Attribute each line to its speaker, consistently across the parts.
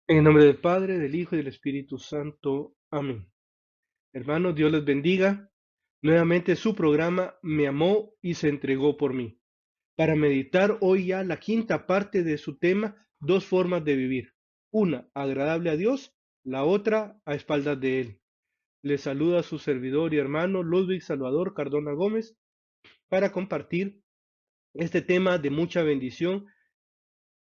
Speaker 1: En el nombre del Padre, del Hijo y del Espíritu Santo. Amén. Hermanos, Dios les bendiga. Nuevamente su programa Me amó y se entregó por mí. Para meditar hoy ya la quinta parte de su tema, dos formas de vivir. Una, agradable a Dios, la otra, a espaldas de Él. Les saluda su servidor y hermano Ludwig Salvador Cardona Gómez para compartir este tema de mucha bendición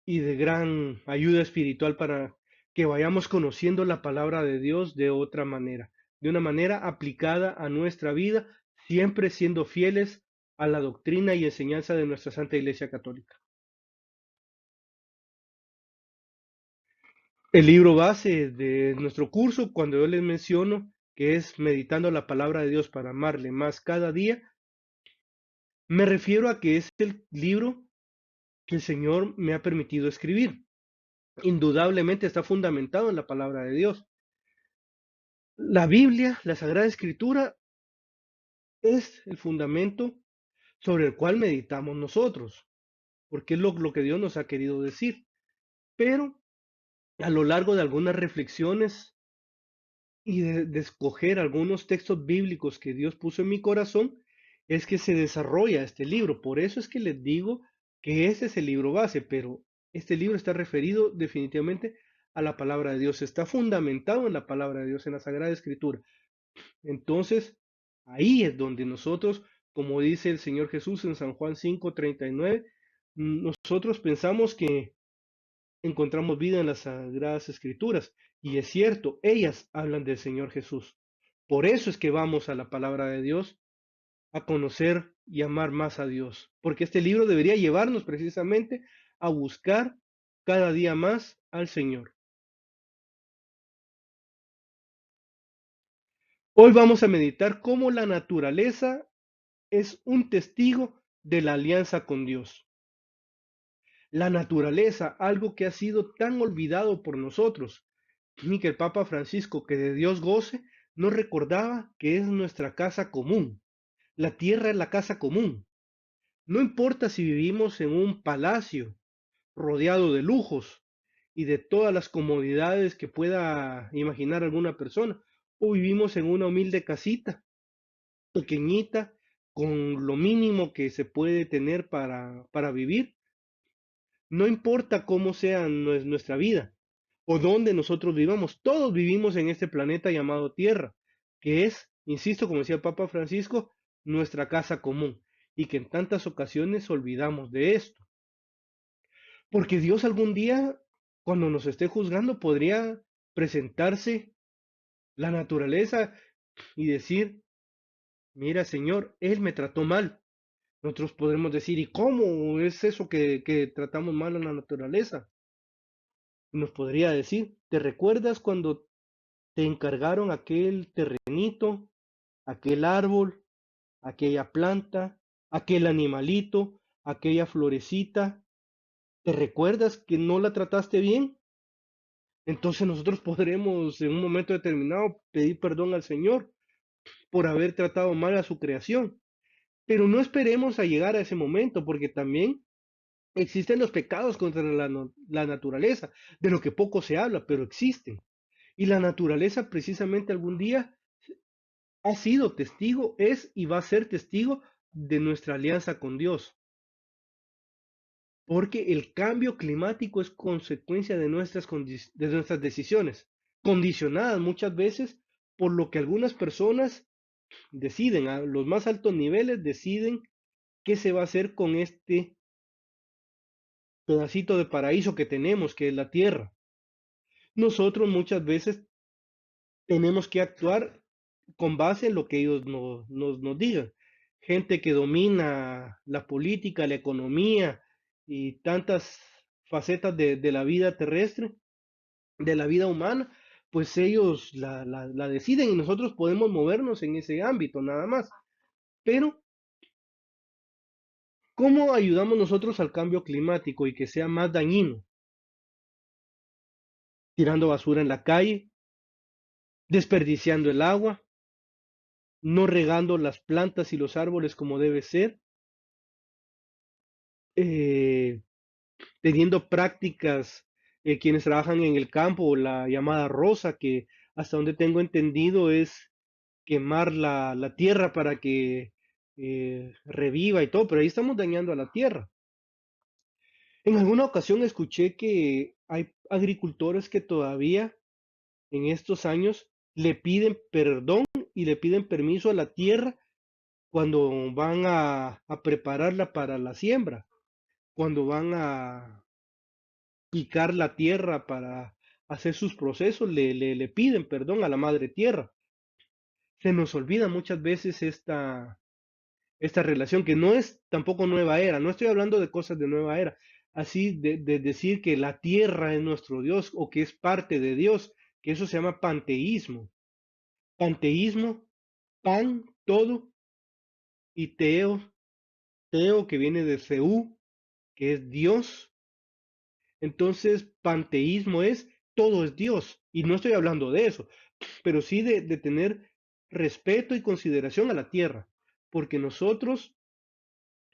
Speaker 1: y de gran ayuda espiritual para que vayamos conociendo la palabra de Dios de otra manera, de una manera aplicada a nuestra vida, siempre siendo fieles a la doctrina y enseñanza de nuestra Santa Iglesia Católica. El libro base de nuestro curso, cuando yo les menciono que es Meditando la Palabra de Dios para amarle más cada día, me refiero a que es el libro que el Señor me ha permitido escribir. Indudablemente está fundamentado en la palabra de Dios. La Biblia, la Sagrada Escritura, es el fundamento sobre el cual meditamos nosotros, porque es lo que Dios nos ha querido decir. Pero a lo largo de algunas reflexiones y de escoger algunos textos bíblicos que Dios puso en mi corazón, es que se desarrolla este libro. Por eso es que les digo que ese es el libro base, pero este libro está referido definitivamente a la palabra de Dios, está fundamentado en la palabra de Dios, en la Sagrada Escritura. Entonces, ahí es donde nosotros, como dice el Señor Jesús en San Juan 5:39, nosotros pensamos que encontramos vida en las Sagradas Escrituras. Y es cierto, ellas hablan del Señor Jesús. Por eso es que vamos a la palabra de Dios a conocer y amar más a Dios. Porque este libro debería llevarnos precisamente a buscar cada día más al Señor. Hoy vamos a meditar cómo la naturaleza es un testigo de la alianza con Dios. La naturaleza, algo que ha sido tan olvidado por nosotros, ni que el Papa Francisco, que de Dios goce, no recordaba que es nuestra casa común. La tierra es la casa común. No importa si vivimos en un palacio rodeado de lujos y de todas las comodidades que pueda imaginar alguna persona, o vivimos en una humilde casita pequeñita, con lo mínimo que se puede tener para vivir. No importa cómo sea nuestra vida o dónde nosotros vivamos, todos vivimos en este planeta llamado Tierra, que es, insisto, como decía el Papa Francisco, nuestra casa común, y que en tantas ocasiones olvidamos de esto. Porque Dios algún día, cuando nos esté juzgando, podría presentarse la naturaleza y decir, mira, Señor, Él me trató mal. Nosotros podremos decir, ¿y cómo es eso que tratamos mal a la naturaleza? Nos podría decir, ¿te recuerdas cuando te encargaron aquel terrenito, aquel árbol, aquella planta, aquel animalito, aquella florecita? ¿Te recuerdas que no la trataste bien? Entonces nosotros podremos en un momento determinado pedir perdón al Señor por haber tratado mal a su creación. Pero no esperemos a llegar a ese momento, porque también existen los pecados contra la naturaleza, de lo que poco se habla, pero existen. Y la naturaleza precisamente algún día ha sido testigo, es y va a ser testigo de nuestra alianza con Dios. Porque el cambio climático es consecuencia de nuestras decisiones, condicionadas muchas veces por lo que algunas personas deciden, a los más altos niveles deciden qué se va a hacer con este pedacito de paraíso que tenemos, que es la tierra. Nosotros muchas veces tenemos que actuar con base en lo que ellos nos digan. Gente que domina la política, la economía y tantas facetas de la vida terrestre, de la vida humana, pues ellos la deciden y nosotros podemos movernos en ese ámbito nada más. Pero, ¿cómo ayudamos nosotros al cambio climático y que sea más dañino? Tirando basura en la calle, desperdiciando el agua, no regando las plantas y los árboles como debe ser, eh, teniendo prácticas quienes trabajan en el campo, la llamada roza, que hasta donde tengo entendido es quemar la tierra para que reviva y todo, pero ahí estamos dañando a la tierra. En alguna ocasión escuché que hay agricultores que todavía en estos años le piden perdón y le piden permiso a la tierra cuando van a prepararla para la siembra, cuando van a picar la tierra para hacer sus procesos, le piden perdón a la madre tierra. Se nos olvida muchas veces esta relación, que no es tampoco nueva era, no estoy hablando de cosas de nueva era, así de decir que la tierra es nuestro Dios o que es parte de Dios, que eso se llama panteísmo. Panteísmo, pan, todo, y teo que viene de Seú, que es Dios. Entonces, panteísmo es todo es Dios, y no estoy hablando de eso, pero sí de tener respeto y consideración a la tierra, porque nosotros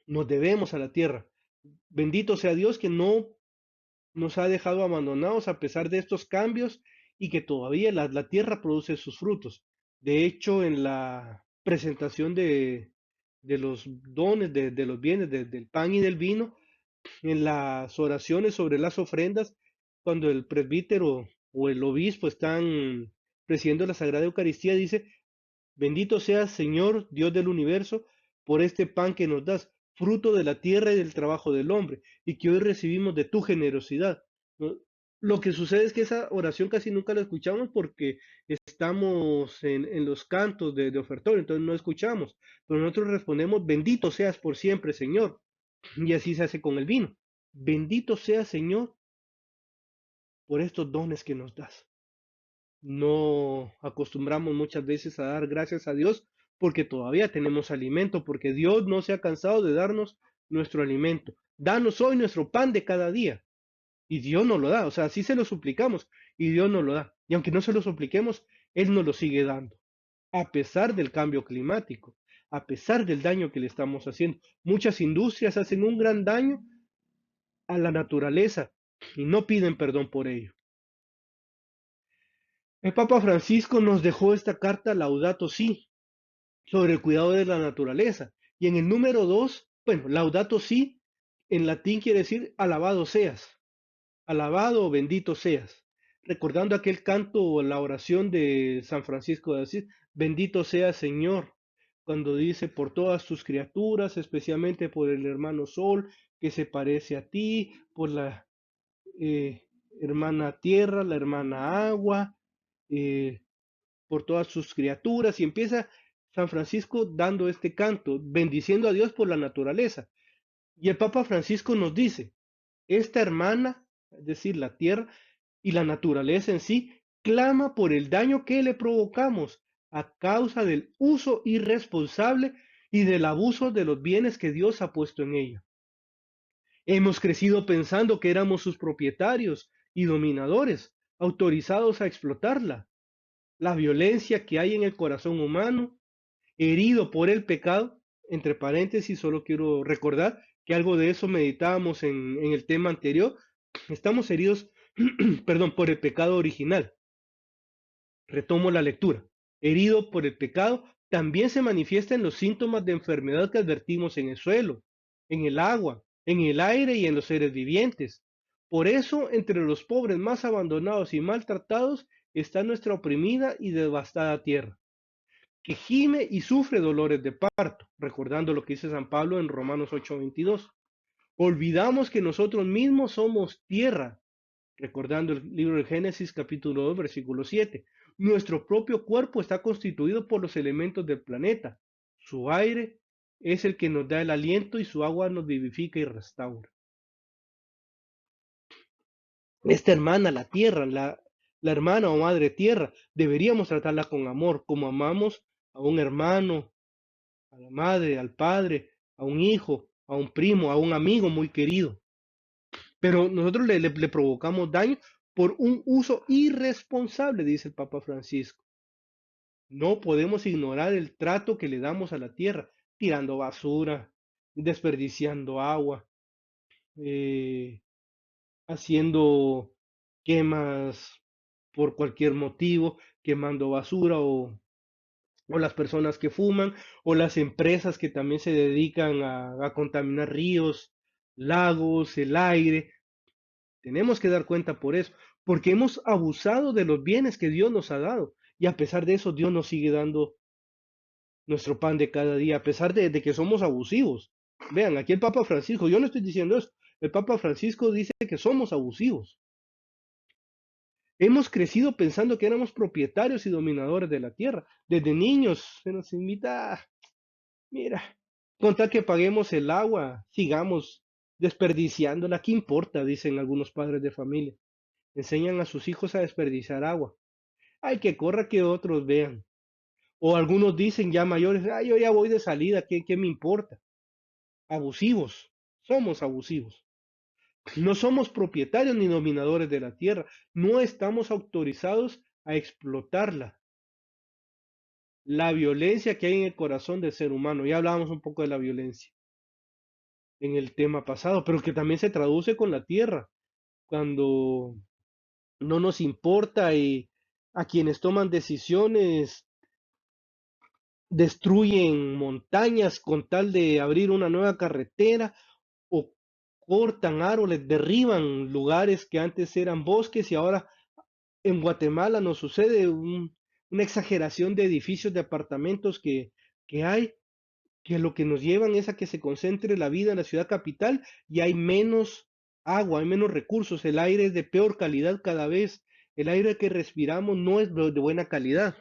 Speaker 1: nos debemos a la tierra. Bendito sea Dios que no nos ha dejado abandonados a pesar de estos cambios y que todavía la tierra produce sus frutos. De hecho, en la presentación de los dones, de los bienes, del pan y del vino, en las oraciones sobre las ofrendas, cuando el presbítero o el obispo están presidiendo la Sagrada Eucaristía, dice, bendito seas, Señor, Dios del universo, por este pan que nos das, fruto de la tierra y del trabajo del hombre, y que hoy recibimos de tu generosidad. ¿No? Lo que sucede es que esa oración casi nunca la escuchamos porque estamos en los cantos de ofertorio, entonces no escuchamos, pero nosotros respondemos, bendito seas por siempre, Señor. Y así se hace con el vino. Bendito seas, Señor, por estos dones que nos das. No acostumbramos muchas veces a dar gracias a Dios porque todavía tenemos alimento, porque Dios no se ha cansado de darnos nuestro alimento. Danos hoy nuestro pan de cada día. Y Dios nos lo da, o sea, así se lo suplicamos y Dios nos lo da. Y aunque no se lo supliquemos, Él nos lo sigue dando, a pesar del cambio climático, a pesar del daño que le estamos haciendo. Muchas industrias hacen un gran daño a la naturaleza y no piden perdón por ello. El Papa Francisco nos dejó esta carta Laudato Si sobre el cuidado de la naturaleza. Y en el número 2, bueno, Laudato Si en latín quiere decir alabado seas, alabado o bendito seas. Recordando aquel canto o la oración de San Francisco de Asís, bendito sea Señor, cuando dice por todas tus criaturas, especialmente por el hermano Sol, que se parece a ti, por la eh, hermana Tierra, la hermana Agua, eh, por todas sus criaturas, y empieza San Francisco dando este canto, bendiciendo a Dios por la naturaleza. Y el Papa Francisco nos dice, esta hermana, es decir, la tierra y la naturaleza en sí, clama por el daño que le provocamos a causa del uso irresponsable y del abuso de los bienes que Dios ha puesto en ella. Hemos crecido pensando que éramos sus propietarios y dominadores, autorizados a explotarla. La violencia que hay en el corazón humano, herido por el pecado, entre paréntesis, solo quiero recordar que algo de eso meditábamos en el tema anterior, estamos heridos, perdón, por el pecado original. Retomo la lectura. Herido por el pecado, también se manifiesta en los síntomas de enfermedad que advertimos en el suelo, en el agua, en el aire y en los seres vivientes. Por eso, entre los pobres más abandonados y maltratados está nuestra oprimida y devastada tierra, que gime y sufre dolores de parto, recordando lo que dice San Pablo en Romanos 8:22. Olvidamos que nosotros mismos somos tierra, recordando el libro de Génesis capítulo 2 versículo 7. Nuestro propio cuerpo está constituido por los elementos del planeta. Su aire es el que nos da el aliento y su agua nos vivifica y restaura. Esta hermana, la tierra, la hermana o madre tierra, deberíamos tratarla con amor, como amamos a un hermano, a la madre, al padre, a un hijo, a un primo, a un amigo muy querido. Pero nosotros le provocamos daño por un uso irresponsable, dice el Papa Francisco. No podemos ignorar el trato que le damos a la tierra, tirando basura, desperdiciando agua, eh, haciendo quemas por cualquier motivo, quemando basura o las personas que fuman o las empresas que también se dedican a contaminar ríos, lagos, el aire. Tenemos que dar cuenta por eso, porque hemos abusado de los bienes que Dios nos ha dado y a pesar de eso Dios nos sigue dando nuestro pan de cada día, a pesar de que somos abusivos. Vean, aquí el Papa Francisco, yo no estoy diciendo eso, el Papa Francisco dice que somos abusivos. Hemos crecido pensando que éramos propietarios y dominadores de la tierra. Desde niños se nos invita, mira, con tal que paguemos el agua, sigamos desperdiciándola. ¿Qué importa? Dicen algunos padres de familia. Enseñan a sus hijos a desperdiciar agua. Ay, que corra que otros vean. O algunos dicen ya mayores, ay, yo ya voy de salida, ¿qué me importa? Abusivos, somos abusivos. No somos propietarios ni dominadores de la tierra, no estamos autorizados a explotarla. La violencia que hay en el corazón del ser humano, ya hablábamos un poco de la violencia en el tema pasado, pero que también se traduce con la tierra, cuando no nos importa y a quienes toman decisiones destruyen montañas con tal de abrir una nueva carretera o cortan árboles, derriban lugares que antes eran bosques y ahora en Guatemala nos sucede una exageración de edificios de apartamentos que hay, que lo que nos llevan es a que se concentre la vida en la ciudad capital y hay menos agua, hay menos recursos, el aire es de peor calidad cada vez, el aire que respiramos no es de buena calidad.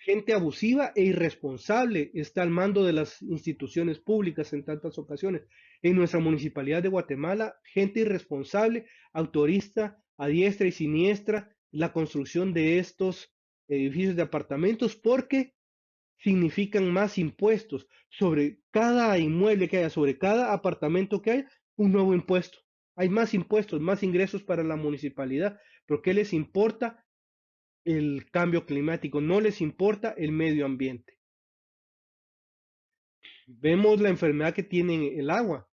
Speaker 1: Gente abusiva e irresponsable está al mando de las instituciones públicas en tantas ocasiones. En nuestra municipalidad de Guatemala, gente irresponsable autoriza a diestra y siniestra la construcción de estos edificios de apartamentos porque significan más impuestos sobre cada inmueble que haya, sobre cada apartamento que haya, un nuevo impuesto. Hay más impuestos, más ingresos para la municipalidad, pero ¿qué les importa el cambio climático? No les importa el medio ambiente. Vemos la enfermedad que tiene el agua,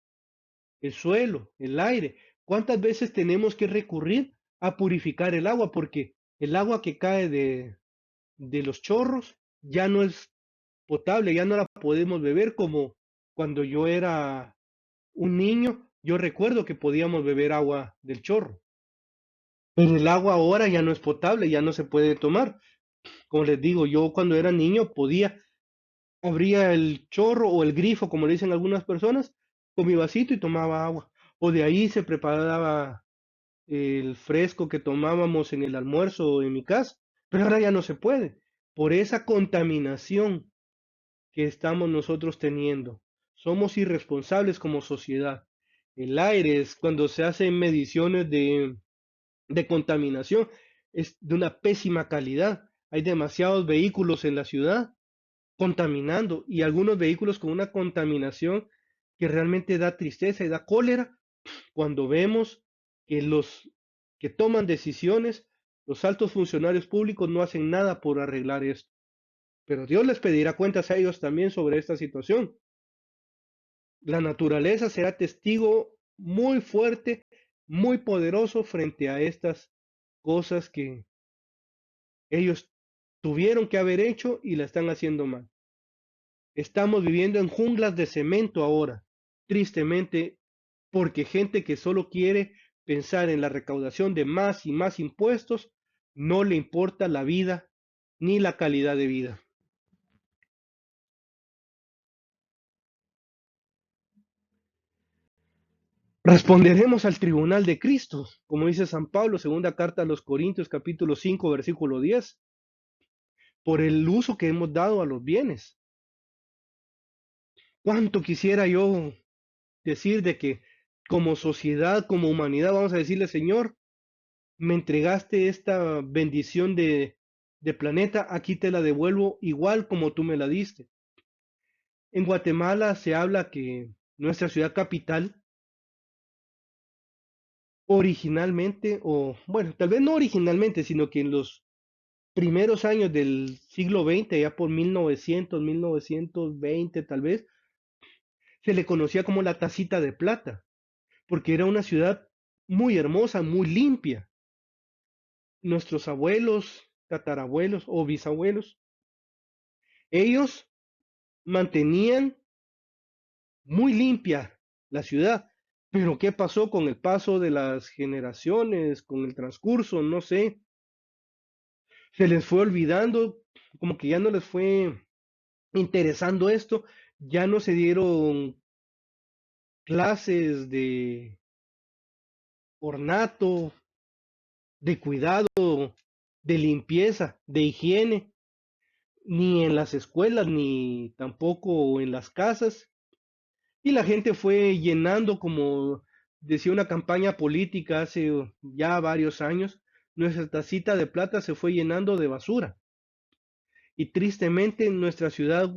Speaker 1: el suelo, el aire. ¿Cuántas veces tenemos que recurrir a purificar el agua? Porque el agua que cae de los chorros ya no es potable, ya no la podemos beber como cuando yo era un niño. Yo recuerdo que podíamos beber agua del chorro, pero el agua ahora ya no es potable, ya no se puede tomar. Como les digo, yo cuando era niño podía, abría el chorro o el grifo, como le dicen algunas personas, con mi vasito y tomaba agua. O de ahí se preparaba el fresco que tomábamos en el almuerzo en mi casa, pero ahora ya no se puede, por esa contaminación que estamos nosotros teniendo. Somos irresponsables como sociedad. El aire es cuando se hacen mediciones de contaminación, es de una pésima calidad. Hay demasiados vehículos en la ciudad contaminando y algunos vehículos con una contaminación que realmente da tristeza y da cólera cuando vemos que los que toman decisiones, los altos funcionarios públicos no hacen nada por arreglar esto. Pero Dios les pedirá cuentas a ellos también sobre esta situación. La naturaleza será testigo muy fuerte, muy poderoso frente a estas cosas que ellos tuvieron que haber hecho y la están haciendo mal. Estamos viviendo en junglas de cemento ahora, tristemente, porque gente que solo quiere pensar en la recaudación de más y más impuestos, no le importa la vida ni la calidad de vida. Responderemos al tribunal de Cristo, como dice San Pablo, segunda carta a los Corintios, capítulo 5, versículo 10, por el uso que hemos dado a los bienes. ¿Cuánto quisiera yo decir de que como sociedad, como humanidad, vamos a decirle, Señor, me entregaste esta bendición de planeta, aquí te la devuelvo igual como tú me la diste? En Guatemala se habla que nuestra ciudad capital originalmente, o bueno, tal vez no originalmente, sino que en los primeros años del siglo XX, ya por 1900, 1920 tal vez, se le conocía como la Tacita de Plata, porque era una ciudad muy hermosa, muy limpia. Nuestros abuelos, tatarabuelos o bisabuelos, ellos mantenían muy limpia la ciudad. Pero ¿qué pasó con el paso de las generaciones, con el transcurso? No sé, se les fue olvidando, como que ya no les fue interesando esto, ya no se dieron clases de ornato, de cuidado, de limpieza, de higiene, ni en las escuelas, ni tampoco en las casas. Y la gente fue llenando, como decía una campaña política hace ya varios años, nuestra tacita de plata se fue llenando de basura. Y tristemente en nuestra ciudad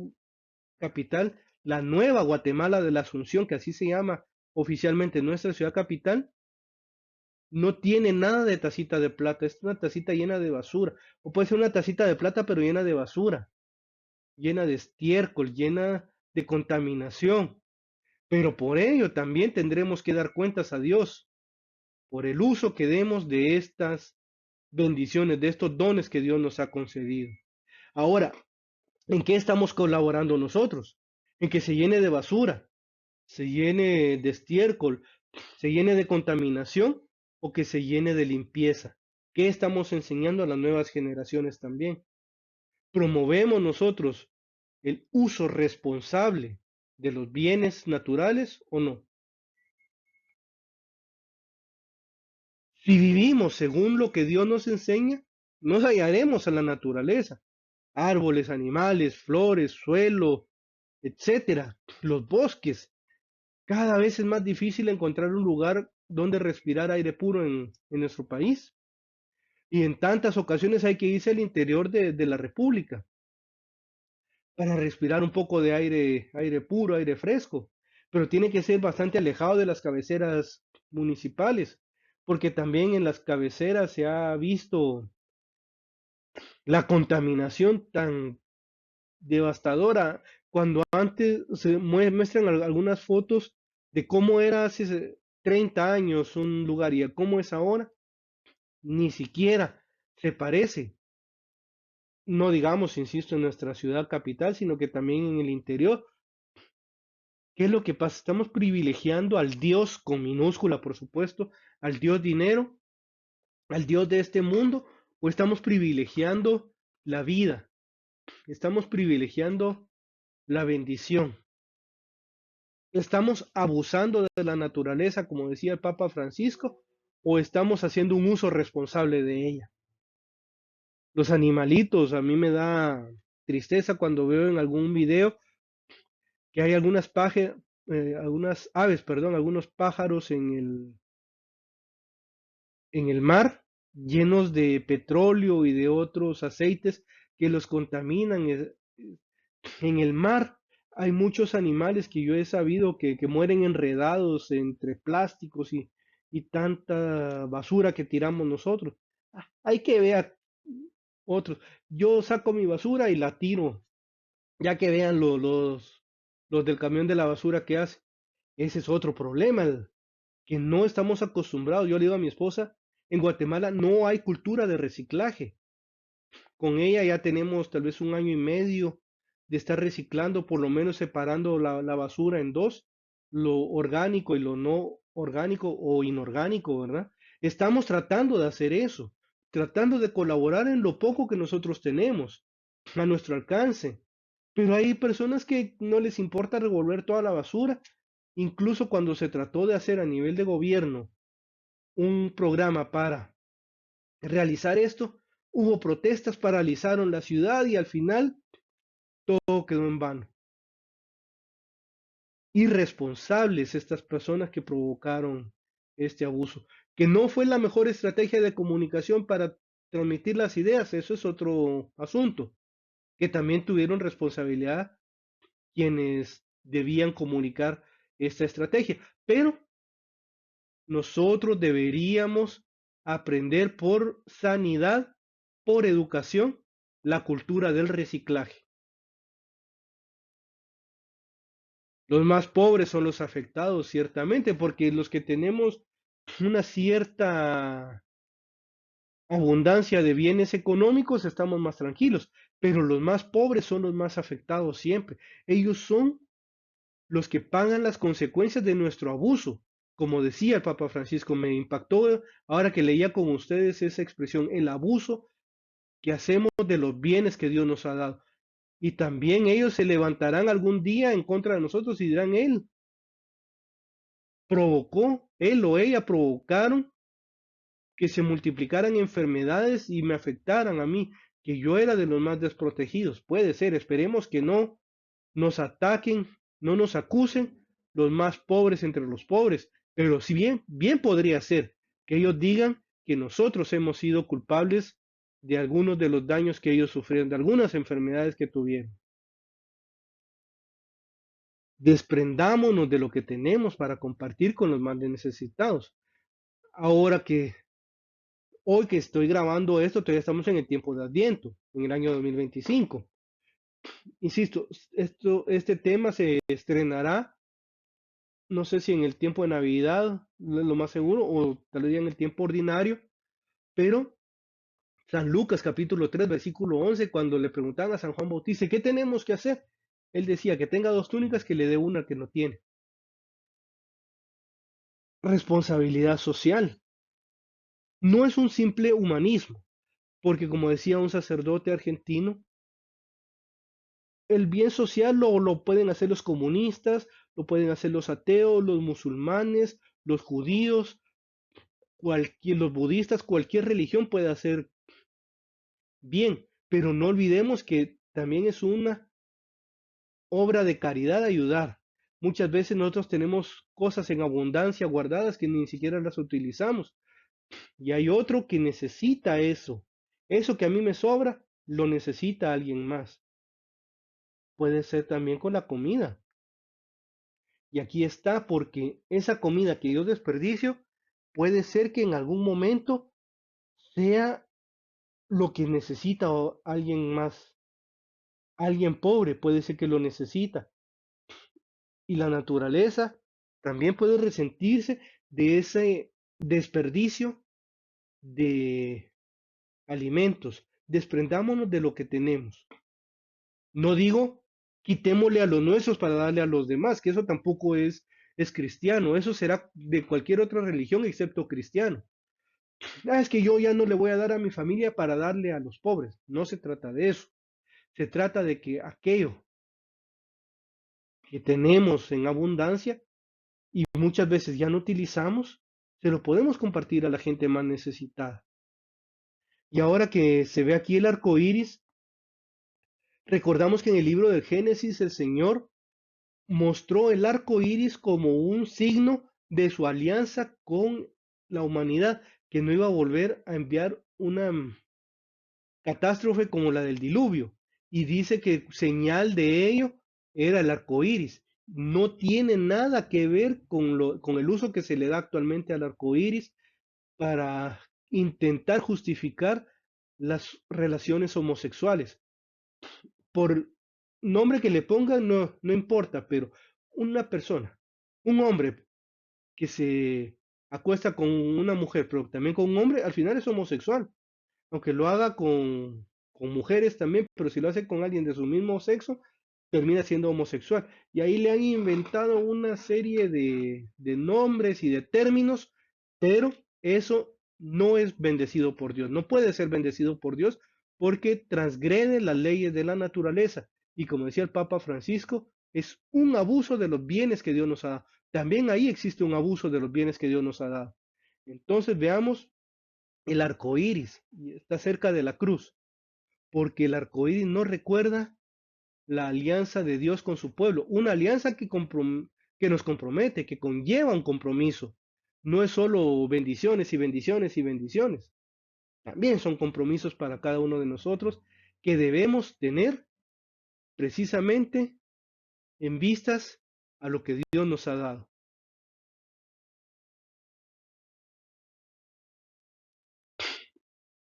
Speaker 1: capital, la nueva Guatemala de la Asunción, que así se llama oficialmente nuestra ciudad capital, no tiene nada de tacita de plata, es una tacita llena de basura. O puede ser una tacita de plata, pero llena de basura, llena de estiércol, llena de contaminación. Pero por ello también tendremos que dar cuentas a Dios por el uso que demos de estas bendiciones, de estos dones que Dios nos ha concedido. Ahora, ¿en qué estamos colaborando nosotros? En que se llene de basura, se llene de estiércol, se llene de contaminación o que se llene de limpieza. ¿Qué estamos enseñando a las nuevas generaciones también? ¿Promovemos nosotros el uso responsable de los bienes naturales o no? Si vivimos según lo que Dios nos enseña, nos hallaremos en la naturaleza, árboles, animales, flores, suelo, etcétera, los bosques. Cada vez es más difícil encontrar un lugar donde respirar aire puro en nuestro país. Y en tantas ocasiones hay que irse al interior de la República para respirar un poco de aire puro, aire fresco. Pero tiene que ser bastante alejado de las cabeceras municipales, porque también en las cabeceras se ha visto la contaminación tan devastadora. Cuando antes se muestran algunas fotos de cómo era hace 30 años un lugar y a cómo es ahora, ni siquiera se parece. No digamos, insisto, en nuestra ciudad capital, sino que también en el interior. ¿Qué es lo que pasa? Estamos privilegiando al Dios con minúscula, por supuesto, al Dios dinero, al Dios de este mundo, o estamos privilegiando la vida, estamos privilegiando la bendición. ¿Estamos abusando de la naturaleza, como decía el Papa Francisco, o estamos haciendo un uso responsable de ella? Los animalitos, a mí me da tristeza cuando veo en algún video que hay algunas aves, perdón, algunos pájaros en el mar llenos de petróleo y de otros aceites que los contaminan. En el mar hay muchos animales que yo he sabido que mueren enredados entre plásticos y tanta basura que tiramos nosotros. Hay que ver otros. Yo saco mi basura y la tiro, ya que vean los del camión de la basura que hace. Ese es otro problema, que no estamos acostumbrados. Yo le digo a mi esposa, en Guatemala no hay cultura de reciclaje. Con ella ya tenemos tal vez un año y medio de estar reciclando, por lo menos separando la basura en dos, lo orgánico y lo no orgánico o inorgánico, ¿verdad? Estamos tratando de hacer eso, tratando de colaborar en lo poco que nosotros tenemos a nuestro alcance. Pero hay personas que no les importa revolver toda la basura, incluso cuando se trató de hacer a nivel de gobierno un programa para realizar esto, hubo protestas, paralizaron la ciudad y al final todo quedó en vano. Irresponsables estas personas que provocaron este abuso, que no fue la mejor estrategia de comunicación para transmitir las ideas, eso es otro asunto, que también tuvieron responsabilidad quienes debían comunicar esta estrategia, pero nosotros deberíamos aprender por sanidad, por educación, la cultura del reciclaje. Los más pobres son los afectados, ciertamente, porque los que tenemos una cierta abundancia de bienes económicos, estamos más tranquilos, pero los más pobres son los más afectados siempre. Ellos son los que pagan las consecuencias de nuestro abuso. Como decía el Papa Francisco, me impactó ahora que leía con ustedes esa expresión, el abuso que hacemos de los bienes que Dios nos ha dado. Y también ellos se levantarán algún día en contra de nosotros y dirán, él o ella provocaron que se multiplicaran enfermedades y me afectaran a mí, que yo era de los más desprotegidos. Puede ser, esperemos que no nos ataquen, no nos acusen los más pobres entre los pobres, pero si bien, bien podría ser que ellos digan que nosotros hemos sido culpables de algunos de los daños que ellos sufrieron, de algunas enfermedades que tuvieron. Desprendámonos de lo que tenemos para compartir con los más necesitados. Ahora que hoy que estoy grabando esto, todavía estamos en el tiempo de Adviento, en el año 2025. Insisto, este tema se estrenará, no sé si en el tiempo de Navidad, lo más seguro, o tal vez ya en el tiempo ordinario, pero San Lucas capítulo 3 versículo 11 cuando le preguntaban a San Juan Bautista, ¿qué tenemos que hacer? Él decía que tenga dos túnicas, que le dé una que no tiene. Responsabilidad social. No es un simple humanismo, porque como decía un sacerdote argentino, el bien social lo pueden hacer los comunistas, lo pueden hacer los ateos, los musulmanes, los judíos, los budistas, cualquier religión puede hacer bien, pero no olvidemos que también es una obra de caridad ayudar. Muchas veces nosotros tenemos cosas en abundancia guardadas que ni siquiera las utilizamos y hay otro que necesita eso. Eso que a mí me sobra, lo necesita alguien más. Puede ser también con la comida. Y aquí está, porque esa comida que yo desperdicio puede ser que en algún momento sea lo que necesita alguien más. Alguien pobre puede ser que lo necesita. Y la naturaleza también puede resentirse de ese desperdicio de alimentos. Desprendámonos de lo que tenemos. No digo quitémosle a los nuestros para darle a los demás, que eso tampoco es cristiano. Eso será de cualquier otra religión excepto cristiano. Ah, es que yo ya no le voy a dar a mi familia para darle a los pobres. No se trata de eso. Se trata de que aquello que tenemos en abundancia y muchas veces ya no utilizamos, se lo podemos compartir a la gente más necesitada. Y ahora que se ve aquí el arco iris, recordamos que en el libro del Génesis el Señor mostró el arco iris como un signo de su alianza con la humanidad, que no iba a volver a enviar una catástrofe como la del diluvio. Y dice que señal de ello era el arco iris. No tiene nada que ver con el uso que se le da actualmente al arco iris para intentar justificar las relaciones homosexuales. Por nombre que le pongan, no importa, pero una persona, un hombre que se acuesta con una mujer, pero también con un hombre, al final es homosexual. Aunque lo haga con mujeres también, pero si lo hace con alguien de su mismo sexo, termina siendo homosexual. Y ahí le han inventado una serie de nombres y de términos, pero eso no es bendecido por Dios, no puede ser bendecido por Dios porque transgrede las leyes de la naturaleza. Y como decía el Papa Francisco, es un abuso de los bienes que Dios nos ha dado. También ahí existe un abuso de los bienes que Dios nos ha dado. Entonces veamos el arco iris y está cerca de la cruz, porque el arco iris nos recuerda la alianza de Dios con su pueblo, una alianza que nos compromete, que conlleva un compromiso. No es solo bendiciones y bendiciones y bendiciones, también son compromisos para cada uno de nosotros que debemos tener precisamente en vistas a lo que Dios nos ha dado.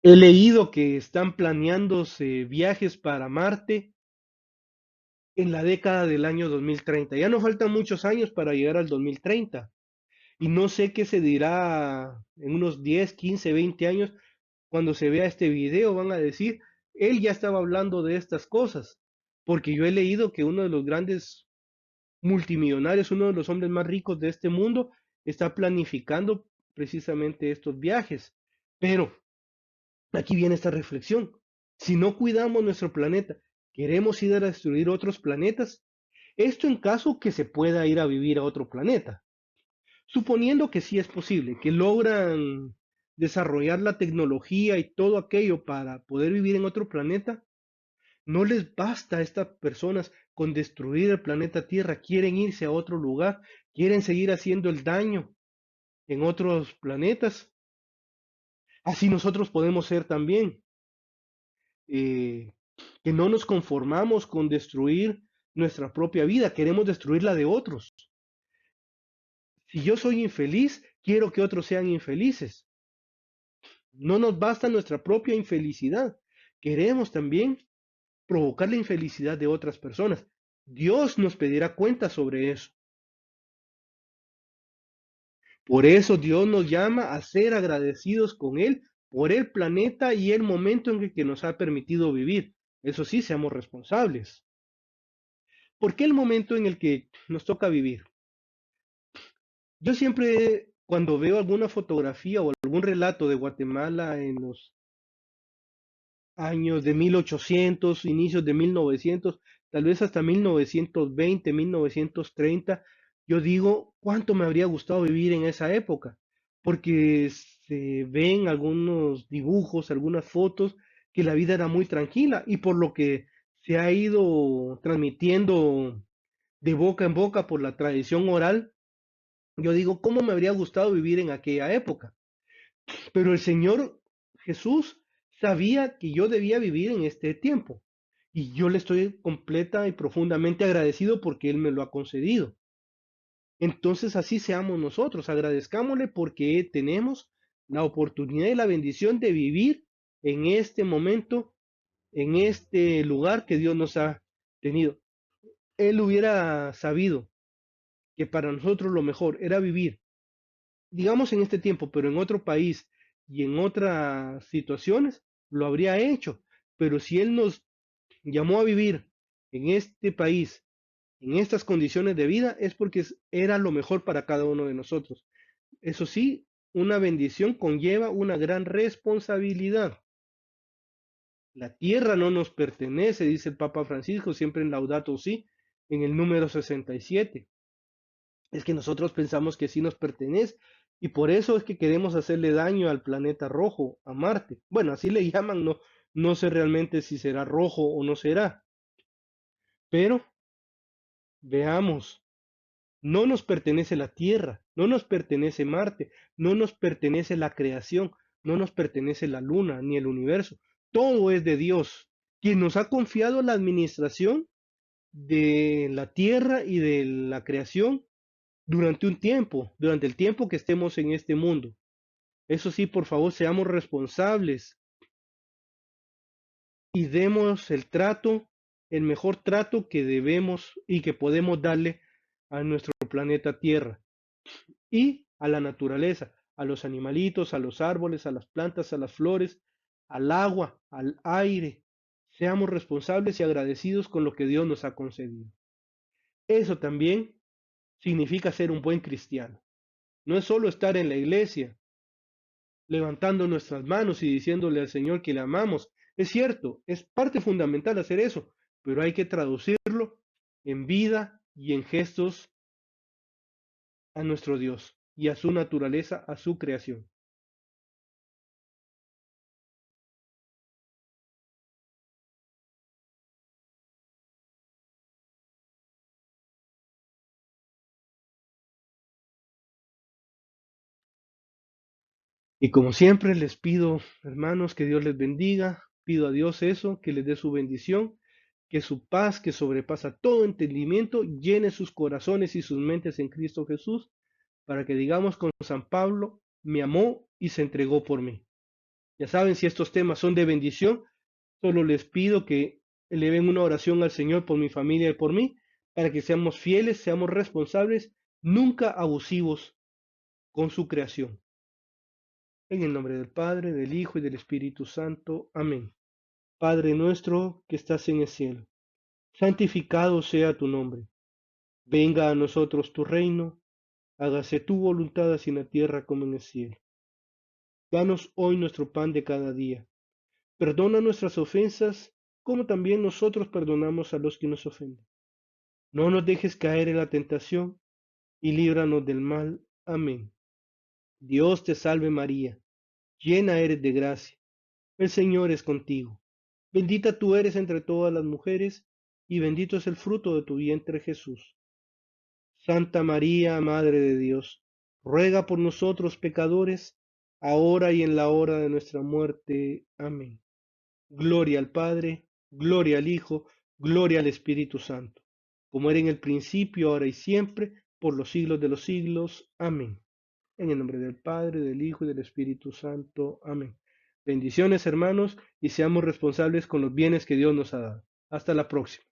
Speaker 1: He leído que están planeándose viajes para Marte en la década del año 2030. Ya no faltan muchos años para llegar al 2030. Y no sé qué se dirá en unos 10, 15, 20 años cuando se vea este video, van a decir, él ya estaba hablando de estas cosas, porque yo he leído que uno de los grandes multimillonarios, uno de los hombres más ricos de este mundo, está planificando precisamente estos viajes. Pero aquí viene esta reflexión. Si no cuidamos nuestro planeta, queremos ir a destruir otros planetas. Esto en caso que se pueda ir a vivir a otro planeta. Suponiendo que sí es posible, que logran desarrollar la tecnología y todo aquello para poder vivir en otro planeta, no les basta a estas personas con destruir el planeta Tierra, quieren irse a otro lugar, quieren seguir haciendo el daño en otros planetas. Así nosotros podemos ser también, eh, que no nos conformamos con destruir nuestra propia vida, queremos destruir la de otros. Si yo soy infeliz, quiero que otros sean infelices. No nos basta nuestra propia infelicidad. Queremos también provocar la infelicidad de otras personas. Dios nos pedirá cuenta sobre eso. Por eso Dios nos llama a ser agradecidos con Él por el planeta y el momento en el que nos ha permitido vivir. Eso sí, seamos responsables. ¿Por qué el momento en el que nos toca vivir? Yo siempre, cuando veo alguna fotografía o algún relato de Guatemala en los años de 1800, inicios de 1900, tal vez hasta 1920, 1930, yo digo, ¿cuánto me habría gustado vivir en esa época? Porque se ven algunos dibujos, algunas fotos, que la vida era muy tranquila y por lo que se ha ido transmitiendo de boca en boca por la tradición oral, yo digo, ¿cómo me habría gustado vivir en aquella época? Pero el Señor Jesús sabía que yo debía vivir en este tiempo. Y yo le estoy completa y profundamente agradecido porque Él me lo ha concedido. Entonces así seamos nosotros, agradezcámosle porque tenemos la oportunidad y la bendición de vivir en este momento, en este lugar que Dios nos ha tenido. Él hubiera sabido que para nosotros lo mejor era vivir, digamos en este tiempo, pero en otro país y en otras situaciones, lo habría hecho. Pero si Él nos llamó a vivir en este país, en estas condiciones de vida, es porque era lo mejor para cada uno de nosotros. Eso sí, una bendición conlleva una gran responsabilidad. La tierra no nos pertenece, dice el Papa Francisco, siempre en Laudato Si, en el número 67. Es que nosotros pensamos que sí nos pertenece y por eso es que queremos hacerle daño al planeta rojo, a Marte. Bueno, así le llaman, no, no sé realmente si será rojo o no será, pero veamos, no nos pertenece la Tierra, no nos pertenece Marte, no nos pertenece la creación, no nos pertenece la Luna ni el universo. Todo es de Dios, quien nos ha confiado la administración de la Tierra y de la creación durante un tiempo, durante el tiempo que estemos en este mundo. Eso sí, por favor, seamos responsables y demos el trato, el mejor trato que debemos y que podemos darle a nuestro planeta Tierra y a la naturaleza, a los animalitos, a los árboles, a las plantas, a las flores, al agua, al aire. Seamos responsables y agradecidos con lo que Dios nos ha concedido. Eso también significa ser un buen cristiano. No es solo estar en la iglesia, levantando nuestras manos y diciéndole al Señor que le amamos. Es cierto, es parte fundamental hacer eso, pero hay que traducirlo en vida y en gestos a nuestro Dios y a su naturaleza, a su creación. Y como siempre les pido, hermanos, que Dios les bendiga, pido a Dios eso, que les dé su bendición, que su paz, que sobrepasa todo entendimiento, llene sus corazones y sus mentes en Cristo Jesús, para que digamos con San Pablo, me amó y se entregó por mí. Ya saben, si estos temas son de bendición, solo les pido que eleven una oración al Señor por mi familia y por mí, para que seamos fieles, seamos responsables, nunca abusivos con su creación. En el nombre del Padre, del Hijo y del Espíritu Santo. Amén. Padre nuestro que estás en el cielo, santificado sea tu nombre. Venga a nosotros tu reino, hágase tu voluntad así en la tierra como en el cielo. Danos hoy nuestro pan de cada día. Perdona nuestras ofensas, como también nosotros perdonamos a los que nos ofenden. No nos dejes caer en la tentación y líbranos del mal. Amén. Dios te salve María, llena eres de gracia. El Señor es contigo. Bendita tú eres entre todas las mujeres, y bendito es el fruto de tu vientre Jesús. Santa María, Madre de Dios, ruega por nosotros pecadores, ahora y en la hora de nuestra muerte. Amén. Gloria al Padre, gloria al Hijo, gloria al Espíritu Santo, como era en el principio, ahora y siempre, por los siglos de los siglos. Amén. En el nombre del Padre, del Hijo y del Espíritu Santo. Amén. Bendiciones, hermanos, y seamos responsables con los bienes que Dios nos ha dado. Hasta la próxima.